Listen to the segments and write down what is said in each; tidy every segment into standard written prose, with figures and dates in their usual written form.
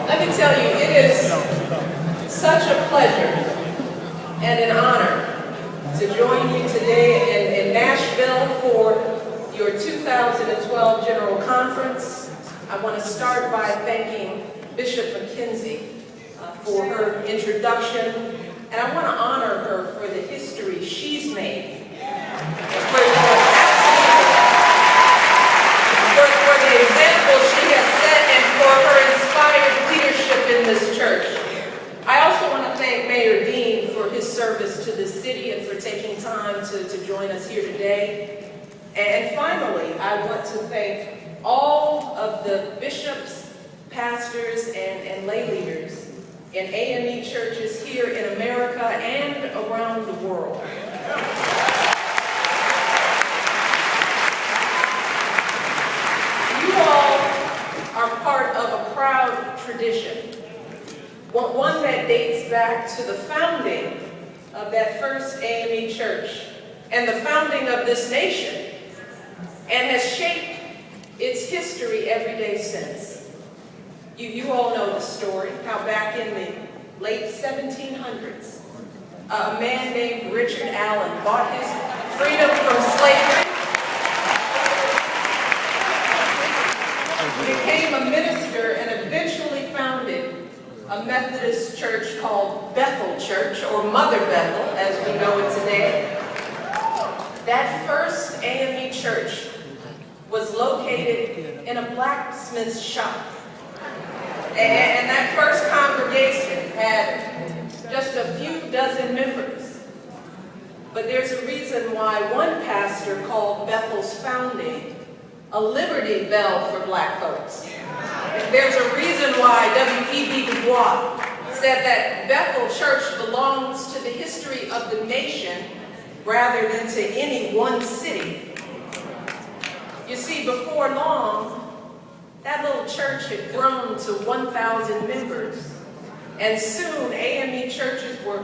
Let me tell you, it is such a pleasure and an honor to join you today in Nashville for your 2012 General Conference. I want to start by thanking Bishop McKenzie for her introduction, and I want to honor her for the history she's made. For the example she has set and for her inspired leadership in this church. I also want to thank Mayor Dean for his service to the city and for taking time to join us here today. And finally, I want to thank all of the bishops, pastors, and lay leaders in AME churches here in America and around the world. You all are part of a proud tradition, one that dates back to the founding of that first AME church and the founding of this nation, and has shaped its history every day since. You all know the story, how back in the late 1700s, a man named Richard Allen bought his freedom from slavery, became a minister, and eventually founded a Methodist church called Bethel Church, or Mother Bethel, as we know it today. That first AME church was located in a blacksmith's shop. And that first congregation had just a few dozen members. But there's a reason why one pastor called Bethel's founding a Liberty Bell for black folks. And there's a reason why W.E.B. Du Bois said that Bethel Church belongs to the history of the nation rather than to any one city. You see, before long, that little church had grown to 1,000 members. And soon, AME churches were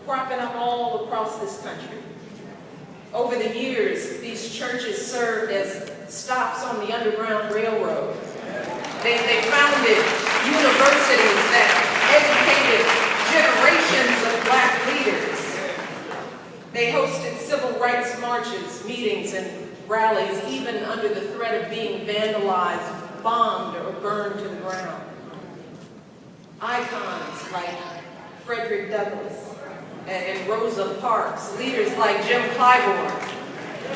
cropping up all across this country. Over the years, these churches served as stops on the Underground Railroad. They founded universities that educated generations of black leaders. They hosted civil rights marches, meetings, and rallies, even under the threat of being vandalized, bombed, or burned to the ground. Icons like Frederick Douglass and Rosa Parks, leaders like Jim Clyburn,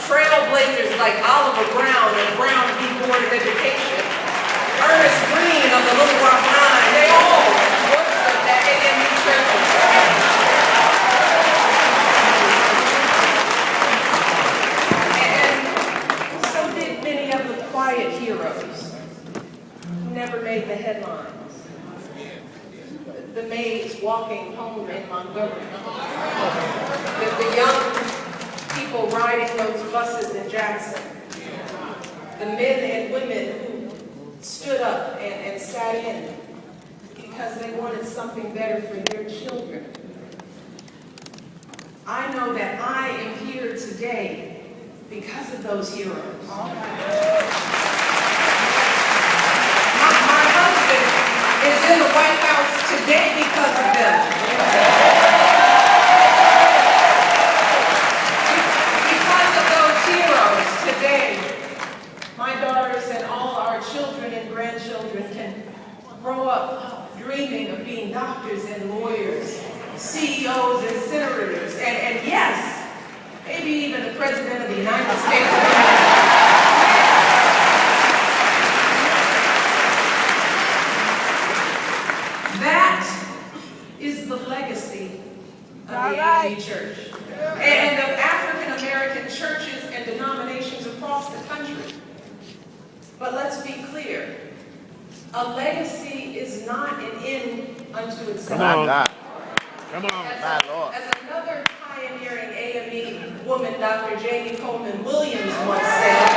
trailblazers like Oliver Brown and Brown v. Board of Education, Ernest Green of the Little Rock Nine, they all worshiped at AME churches. And so did many of the quiet heroes who never made the headlines. The maids walking home in Montgomery. The young people riding those buses in Jackson. The men and women who stood up and sat in because they wanted something better for their children. I know that I am here today because of those heroes. My husband is in the White House today because of them. Because of those heroes today, my daughters and all our children and grandchildren can grow up dreaming of being doctors and lawyers, CEOs and senators, and yes, maybe even the President of the United States. But let's be clear, a legacy is not an end unto itself. Come on. Come on. As another pioneering AMEC woman, Dr. Janie Coleman Williams, once said,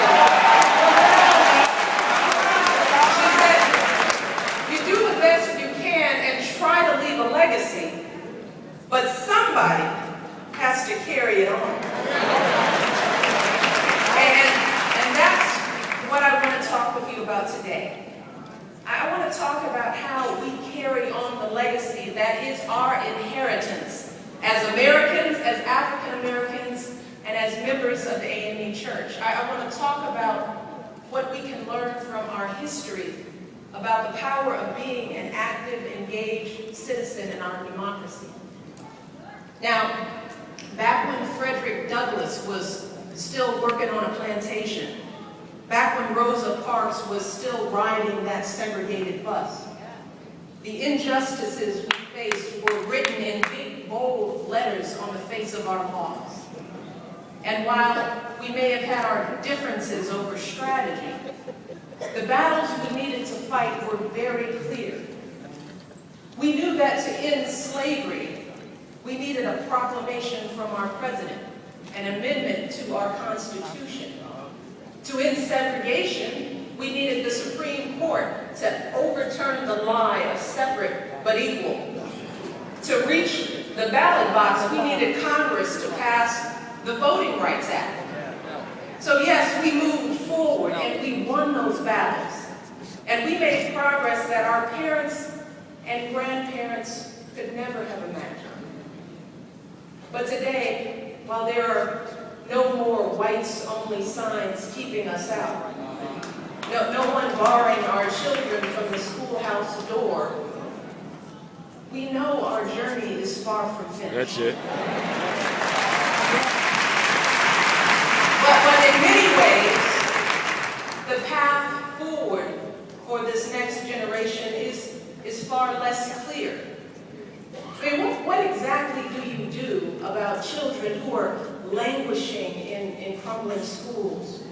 she said, you do the best you can and try to leave a legacy, but somebody has to carry it on. And that's what I want to talk with you about today. I want to talk about how we carry on the legacy that is our inheritance as Americans, as African Americans, and as members of the AME Church. I want to talk about what we can learn from our history about the power of being an active, engaged citizen in our democracy. Now, back when Frederick Douglass was still working on a plantation, back when Rosa Parks was still riding that segregated bus, the injustices we faced were written in big, bold letters on the face of our laws. And while we may have had our differences over strategy, the battles we needed to fight were very clear. We knew that to end slavery, we needed a proclamation from our president, an amendment to our Constitution. To end segregation, we needed the Supreme Court to overturn the lie of separate but equal. To reach the ballot box, we needed Congress to pass the Voting Rights Act. So yes, we moved forward and we won those battles. And we made progress that our parents and grandparents could never have imagined. But today, while there are no more whites-only signs keeping us out, no one barring our children from the schoolhouse door, we know our journey is far from finished. That's it. But in many ways, the path forward for this next generation is far less clear. I mean, what exactly do you do about children who are languishing in crumbling schools,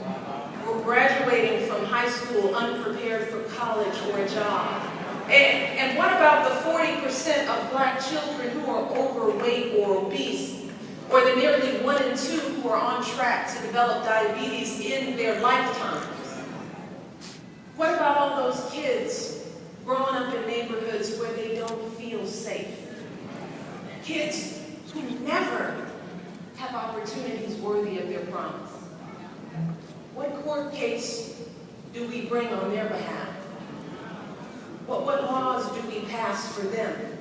or graduating from high school unprepared for college or a job? And what about the 40% of black children who are overweight or obese, or the nearly 1 in 2 who are on track to develop diabetes in their lifetimes? What about all those kids growing up in neighborhoods where they don't feel safe? Kids who never have opportunities worthy of their promise. What court case do we bring on their behalf? What laws do we pass for them?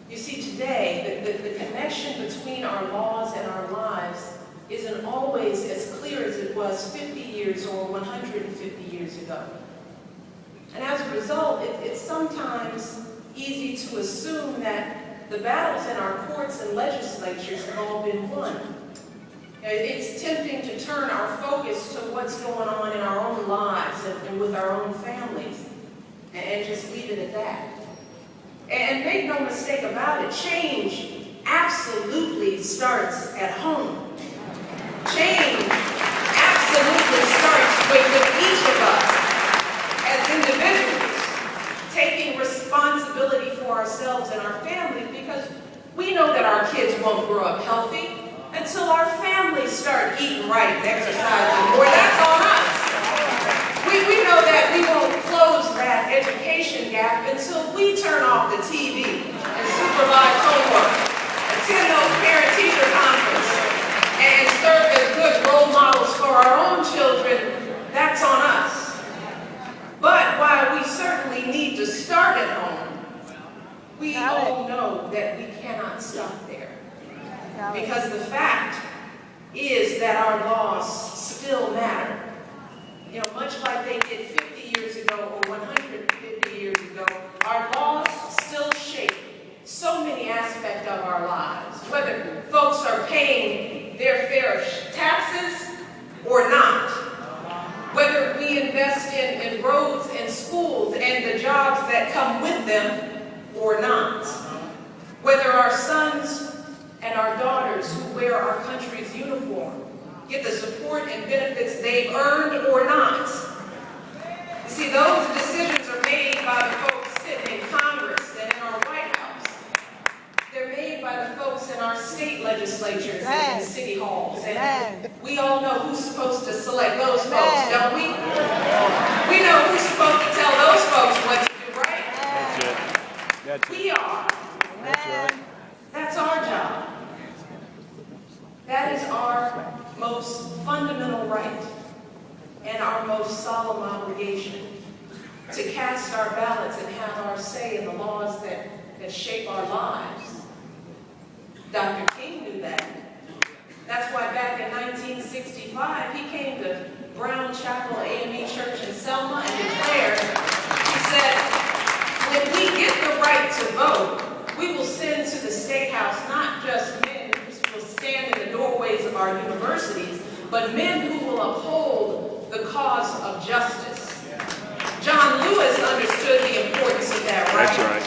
You see, today, the connection between our laws and our lives isn't always as clear as it was 50 years or 150 years ago. And as a result, it's sometimes easy to assume that the battles in our courts and legislatures have all been won. It's tempting to turn our focus to what's going on in our own lives and with our own families and just leave it at that. And make no mistake about it, change absolutely starts at home. Change absolutely starts with each of us as individuals, taking responsibility for ourselves and our families, because we know that our kids won't grow up healthy until our families start eating right and exercising more. That's on us. We know that we won't close that education gap until we turn off the TV and supervise homework, attend those parent-teacher conferences, and serve as good role models for our own children. That's on us. But while we certainly need to start at home, we all know that we cannot stop there. Because the fact is that our laws still matter. You know, much like they did 50 years ago or 150 years ago, our laws still shape so many aspects of our lives. Whether folks are paying their fair taxes or not. Whether we invest in roads and schools and the jobs that come with them or not. Whether our sons and our daughters who wear our country's uniform get the support and benefits they've earned or not. See, those decisions are made by the folks sitting in Congress and in our White House. They're made by the folks in our state legislatures and in city halls. And we all know who's supposed to select those folks, don't we? We know who's supposed to tell those folks what to do, right? That's it. We are. That's right. That's our job. That is our most fundamental right and our most solemn obligation, to cast our ballots and have our say in the laws that shape our lives. Dr. King knew that. That's why back in 1965, he came to Brown Chapel AMEC Church in Selma and declared, he said, when we get the right to vote, we will send to the State House not just men who will stand in the doorways of our universities, but men who will uphold the cause of justice. John Lewis understood the importance of that right. That's right.